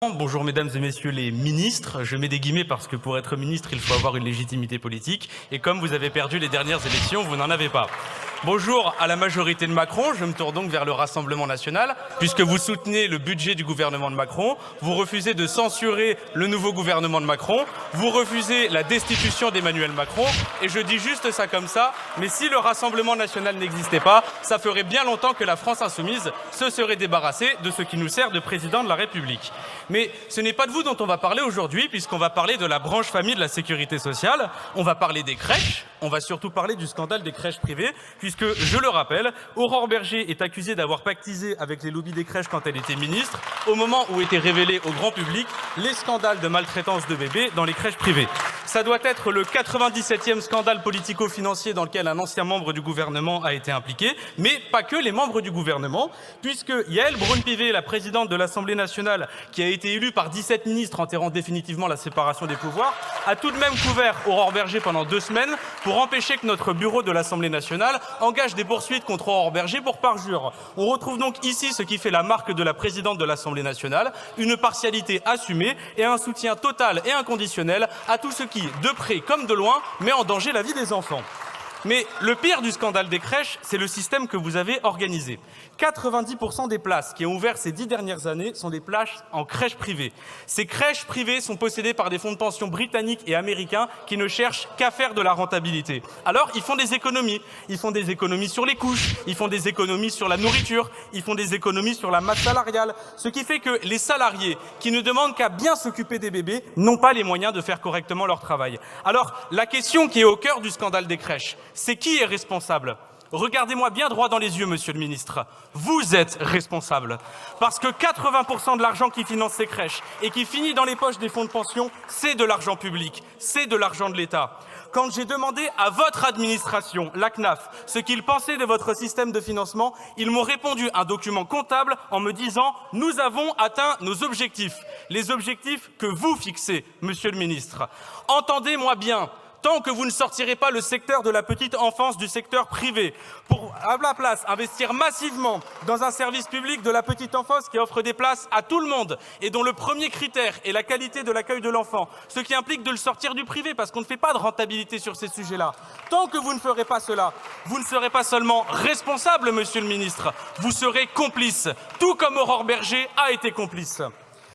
Bonjour mesdames et messieurs les ministres, je mets des guillemets parce que pour être ministre il faut avoir une légitimité politique et comme vous avez perdu les dernières élections, vous n'en avez pas. Bonjour à la majorité de Macron, je me tourne donc vers le Rassemblement national, puisque vous soutenez le budget du gouvernement de Macron, vous refusez de censurer le nouveau gouvernement de Macron, vous refusez la destitution d'Emmanuel Macron, et je dis juste ça comme ça, mais si le Rassemblement national n'existait pas, ça ferait bien longtemps que la France insoumise se serait débarrassée de ce qui nous sert de président de la République. Mais ce n'est pas de vous dont on va parler aujourd'hui, puisqu'on va parler de la branche famille de la sécurité sociale, on va parler des crèches, on va surtout parler du scandale des crèches privées, puisque, je le rappelle, Aurore Bergé est accusée d'avoir pactisé avec les lobbies des crèches quand elle était ministre, au moment où étaient révélés au grand public les scandales de maltraitance de bébés dans les crèches privées. Ça doit être le 97e scandale politico-financier dans lequel un ancien membre du gouvernement a été impliqué, mais pas que les membres du gouvernement, puisque Yaël Braun-Pivet, la présidente de l'Assemblée nationale, qui a été élue par 17 ministres enterrant définitivement la séparation des pouvoirs, a tout de même couvert Aurore Bergé pendant 2 semaines pour empêcher que notre bureau de l'Assemblée nationale engage des poursuites contre Aurore Bergé pour parjure. On retrouve donc ici ce qui fait la marque de la présidente de l'Assemblée nationale, une partialité assumée et un soutien total et inconditionnel à tout ce qui, de près comme de loin, met en danger la vie des enfants. Mais le pire du scandale des crèches, c'est le système que vous avez organisé. 90% des places qui ont ouvert ces 10 dernières années sont des places en crèches privées. Ces crèches privées sont possédées par des fonds de pension britanniques et américains qui ne cherchent qu'à faire de la rentabilité. Alors, ils font des économies. Ils font des économies sur les couches, ils font des économies sur la nourriture, ils font des économies sur la masse salariale. Ce qui fait que les salariés qui ne demandent qu'à bien s'occuper des bébés n'ont pas les moyens de faire correctement leur travail. Alors, la question qui est au cœur du scandale des crèches, c'est qui est responsable ? Regardez-moi bien droit dans les yeux, monsieur le ministre. Vous êtes responsable. Parce que 80% de l'argent qui finance ces crèches et qui finit dans les poches des fonds de pension, c'est de l'argent public, c'est de l'argent de l'État. Quand j'ai demandé à votre administration, la CNAF, ce qu'ils pensaient de votre système de financement, ils m'ont répondu un document comptable en me disant « Nous avons atteint nos objectifs ». Les objectifs que vous fixez, monsieur le ministre. Entendez-moi bien. Tant que vous ne sortirez pas le secteur de la petite enfance du secteur privé, pour à la place investir massivement dans un service public de la petite enfance qui offre des places à tout le monde et dont le premier critère est la qualité de l'accueil de l'enfant, ce qui implique de le sortir du privé parce qu'on ne fait pas de rentabilité sur ces sujets-là. Tant que vous ne ferez pas cela, vous ne serez pas seulement responsable, monsieur le ministre, vous serez complice, tout comme Aurore Bergé a été complice.